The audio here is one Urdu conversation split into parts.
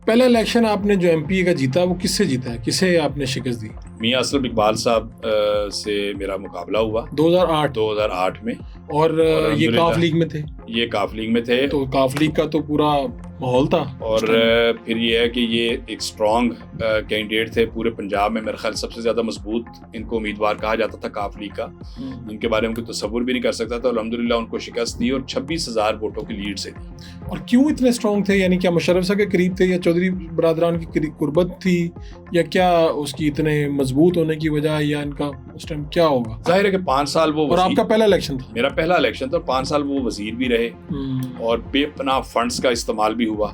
پہلا الیکشن آپ نے جو ایم پی کا جیتا وہ کس سے جیتا ہے, کسے آپ نے شکست دی؟ میاں اسلم اقبال صاحب سے میرا مقابلہ ہوا 2008 میں. اور یہ کاف لیگ میں تھے؟ یہ کاف لیگ میں تھے. تو کاف لیگ کا تو پورا ماحول تھا. اور پھر یہ ہے کہ یہ ایک اسٹرانگ کینڈیڈیٹ تھے پورے پنجاب میں. میرے خیال سب سے زیادہ مضبوط ان کو امیدوار کہا جاتا تھا کاف لیگ کا, جن کے بارے میں کوئی تصور بھی نہیں کر سکتا تھا. الحمدللہ ان کو شکست دی اور 26,000 ووٹوں کی لیڈ سے دی. اور کیوں اتنے اسٹرانگ تھے؟ یعنی کیا مشرف صاحب کے قریب تھے, یا چودھری برادران کی قربت تھی, یا کیا اس کی اتنے مضبوط ہونے کی وجہ, یا ان کا اس ٹائم کیا ہوگا؟ ظاہر ہے کہ 5 سال وہ, اور آپ کا پہلا الیکشن تھا. میرا پہلا الیکشن تھا. 5 سال وہ وزیر بھی رہے اور بے پناہ فنڈز کا استعمال بھی ہوا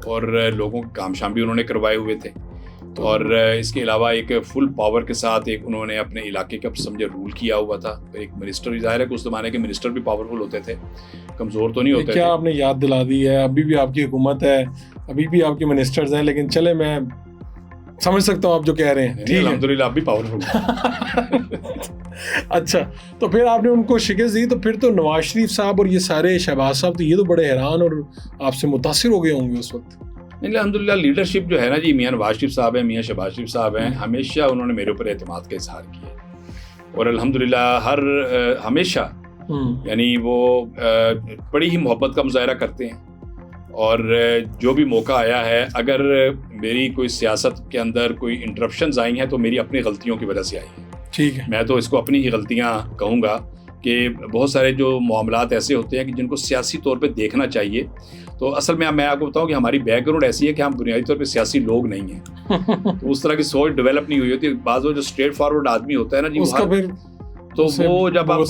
اور لوگوں کے کام شام بھی انہوں نے کروائے ہوئے تھے. اور اس کے علاوہ ایک فل پاور کے ساتھ ایک انہوں نے اپنے علاقے کا سمجھے رول کیا ہوا تھا. ایک منسٹر, ظاہر ہے کہ اس زمانے کے منسٹر بھی پاورفل ہوتے تھے, کمزور تو نہیں ہوتے. کیا آپ نے یاد دلا دی ہے, ابھی بھی آپ کی حکومت ہے, ابھی بھی آپ کے منسٹرز ہیں, لیکن چلے میں سمجھ سکتا ہوں آپ جو کہہ رہے ہیں. الحمدللہ آپ بھی پاورفل. اچھا, تو پھر آپ نے ان کو شکست دی, تو پھر تو نواز شریف صاحب اور یہ سارے شہباز صاحب تو یہ تو بڑے حیران اور آپ سے متاثر ہو گئے ہوں گے اس وقت. الحمدللہ لیڈرشپ جو ہے نا جی, میاں نواز شریف صاحب ہیں, میاں شہباز شریف صاحب ہیں, ہمیشہ انہوں نے میرے اوپر اعتماد کا اظہار کیا. اور الحمدللہ ہمیشہ یعنی وہ بڑی ہی محبت کا مظاہرہ کرتے ہیں. اور جو بھی موقع آیا ہے, اگر میری کوئی سیاست کے اندر کوئی انٹرپشنز آئی ہیں تو میری اپنی غلطیوں کی وجہ سے آئی ہیں. ٹھیک ہے, میں تو اس کو اپنی ہی غلطیاں کہوں گا کہ بہت سارے جو معاملات ایسے ہوتے ہیں کہ جن کو سیاسی طور پہ دیکھنا چاہیے. تو اصل میں آپ کو بتاؤں کہ ہماری بیک گراؤنڈ ایسی ہے کہ ہم بنیادی طور پہ سیاسی لوگ نہیں ہیں. تو اس طرح کی سوچ ڈیولپ نہیں ہوئی ہوتی. بعض وہ جو اسٹریٹ فارورڈ آدمی ہوتا ہے نا جی, اس کا پھر تو وہ جب آپ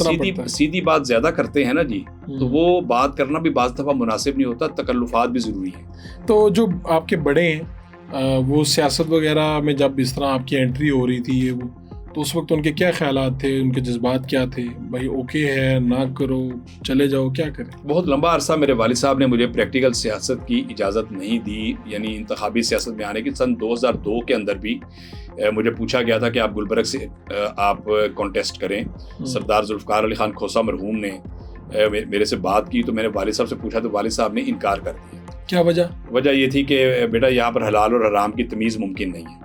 سیدھی بات زیادہ کرتے ہیں نا جی, تو وہ بات کرنا بھی بعض دفعہ مناسب نہیں ہوتا. تکلفات بھی ضروری ہیں. تو جو آپ کے بڑے ہیں وہ سیاست وغیرہ میں جب اس طرح آپ کی انٹری ہو رہی تھی وہ, تو اس وقت ان کے کیا خیالات تھے, ان کے جذبات کیا تھے؟ بھائی اوکے ہے, نہ کرو, چلے جاؤ, کیا کریں؟ بہت لمبا عرصہ میرے والد صاحب نے مجھے پریکٹیکل سیاست کی اجازت نہیں دی, یعنی انتخابی سیاست میں آنے کی. سن 2002 کے اندر بھی مجھے پوچھا گیا تھا کہ آپ گلبرگ سے آپ کانٹیسٹ کریں. سردار ذوالفقار علی خان کھوسہ مرحوم نے میرے سے بات کی, تو میں نے والد صاحب سے پوچھا تو والد صاحب نے انکار کر دیا. کیا وجہ؟ وجہ یہ تھی کہ بیٹا یہاں پر حلال اور حرام کی تمیز ممکن نہیں ہے,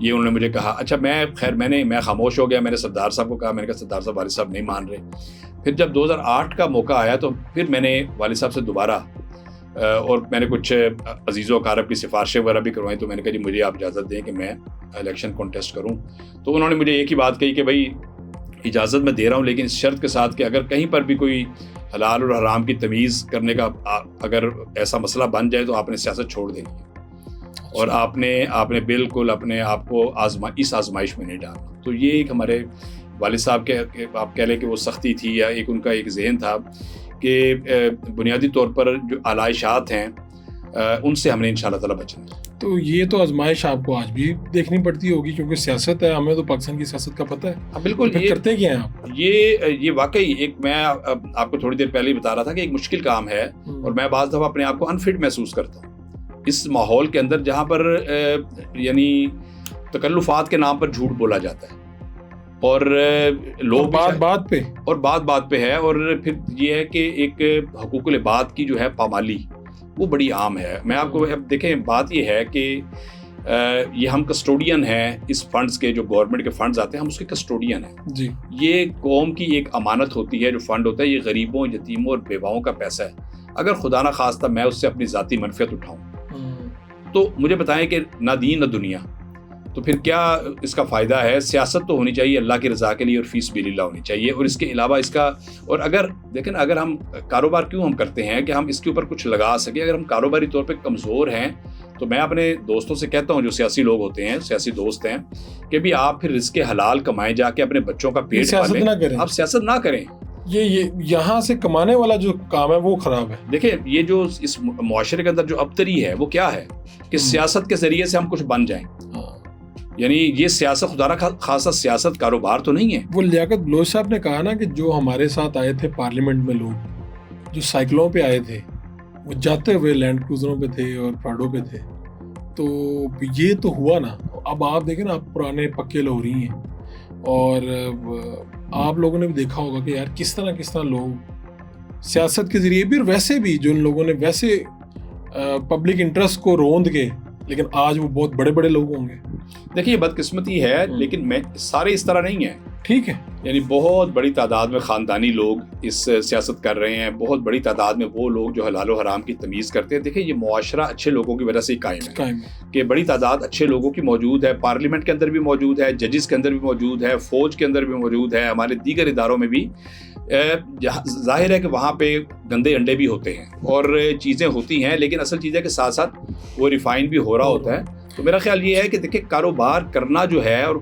یہ انہوں نے مجھے کہا. اچھا, میں خاموش ہو گیا. میں نے سردار صاحب کو کہا, میں نے کہا سردار صاحب والد صاحب نہیں مان رہے. پھر جب 2008 کا موقع آیا تو پھر میں نے والد صاحب سے دوبارہ اور میں نے کچھ عزیز و اقارب کی سفارشیں وغیرہ بھی کروائیں. تو میں نے کہا جی مجھے آپ اجازت دیں کہ میں الیکشن کانٹیسٹ کروں. تو انہوں نے مجھے ایک ہی بات کہی کہ بھائی اجازت میں دے رہا ہوں, لیکن اس شرط کے ساتھ کہ اگر کہیں پر بھی کوئی حلال اور حرام کی تمیز کرنے کا اگر ایسا مسئلہ بن جائے تو آپ نے سیاست چھوڑ دینی ہے, اور آپ نے بالکل اپنے آپ کو اس آزمائش میں نہیں ڈالنا. تو یہ ایک ہمارے والد صاحب کے آپ کہہ لیں کہ وہ سختی تھی, یا ایک ان کا ایک ذہن تھا کہ بنیادی طور پر جو علائشات ہیں ان سے ہم نے انشاءاللہ تعالیٰ بچنا. تو یہ تو آزمائش آپ کو آج بھی دیکھنی پڑتی ہوگی, کیونکہ سیاست ہے, ہمیں تو پاکستان کی سیاست کا پتہ ہے. بالکل. یہ کرتے کیا ہیں آپ؟ یہ واقعی ایک, میں آپ کو تھوڑی دیر پہلے ہی بتا رہا تھا کہ ایک مشکل کام ہے, اور میں بعض دفعہ اپنے آپ کو انفٹ محسوس کرتا ہوں اس ماحول کے اندر جہاں پر یعنی تکلفات کے نام پر جھوٹ بولا جاتا ہے, اور لوگ بات پہ ہے. اور پھر یہ ہے کہ ایک حقوق العباد کی جو ہے پامالی وہ بڑی عام ہے. میں آپ کو اب دیکھیں, بات یہ ہے کہ یہ ہم کسٹوڈین ہیں اس فنڈز کے, جو گورنمنٹ کے فنڈز آتے ہیں ہم اس کے کسٹوڈین ہیں جی. یہ قوم کی ایک امانت ہوتی ہے, جو فنڈ ہوتا ہے یہ غریبوں, یتیموں اور بیواؤں کا پیسہ ہے. اگر خدا نہ خواستہ میں اس سے اپنی ذاتی منفعت اٹھاؤں تو مجھے بتائیں کہ نہ دین نہ دنیا, تو پھر کیا اس کا فائدہ ہے؟ سیاست تو ہونی چاہیے اللہ کی رضا کے لیے اور فی سبیل اللہ ہونی چاہیے. اور اس کے علاوہ اس کا, اور اگر دیکھیں اگر ہم کاروبار کیوں ہم کرتے ہیں کہ ہم اس کے اوپر کچھ لگا سکیں. اگر ہم کاروباری طور پہ کمزور ہیں تو میں اپنے دوستوں سے کہتا ہوں, جو سیاسی لوگ ہوتے ہیں, سیاسی دوست ہیں, کہ بھی آپ پھر رزق حلال کمائیں, جا کے اپنے بچوں کا پیٹ پالیں, آپ سیاست نہ کریں. یہ یہاں سے کمانے والا جو کام ہے وہ خراب ہے. دیکھیں یہ جو اس معاشرے کے اندر جو ابتری ہے وہ کیا ہے کہ سیاست کے ذریعے سے ہم کچھ بن جائیں. یعنی یہ سیاست خدا نہ خاصا سیاست کاروبار تو نہیں ہے. وہ لیاقت بلوچ صاحب نے کہا نا کہ جو ہمارے ساتھ آئے تھے پارلیمنٹ میں لوگ جو سائیکلوں پہ آئے تھے, وہ جاتے ہوئے لینڈ کروزروں پہ تھے اور پراڈو پہ تھے. تو یہ تو ہوا نا. اب آپ دیکھیں نا, آپ پرانے پکے لوہری ہیں, اور آپ لوگوں نے بھی دیکھا ہوگا کہ یار کس طرح لوگ سیاست کے ذریعے بھی, اور ویسے بھی جو ان لوگوں نے ویسے پبلک انٹرسٹ کو روند کے لیکن آج وہ بہت بڑے بڑے لوگ ہوں گے. دیکھیے بدقسمتی ہے لیکن میں سارے اس طرح نہیں ہیں. ٹھیک ہے, یعنی بہت بڑی تعداد میں خاندانی لوگ اس سیاست کر رہے ہیں, بہت بڑی تعداد میں وہ لوگ جو حلال و حرام کی تمیز کرتے ہیں. دیکھیں یہ معاشرہ اچھے لوگوں کی وجہ سے ہی قائم ہے کہ بڑی تعداد اچھے لوگوں کی موجود ہے, پارلیمنٹ کے اندر بھی موجود ہے, ججز کے اندر بھی موجود ہے, فوج کے اندر بھی موجود ہے, ہمارے دیگر اداروں میں بھی. ظاہر ہے کہ وہاں پہ گندے انڈے بھی ہوتے ہیں اور چیزیں ہوتی ہیں, لیکن اصل چیز ہے کہ ساتھ ساتھ وہ ریفائن بھی ہو رہا ہوتا ہے. تو میرا خیال یہ ہے کہ دیکھیں کاروبار کرنا جو ہے اور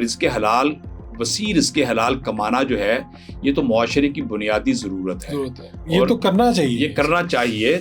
رزق حلال, وسیع رزق حلال کمانا جو ہے, یہ تو معاشرے کی بنیادی ضرورت ہے. یہ تو کرنا چاہیے, یہ کرنا چاہیے.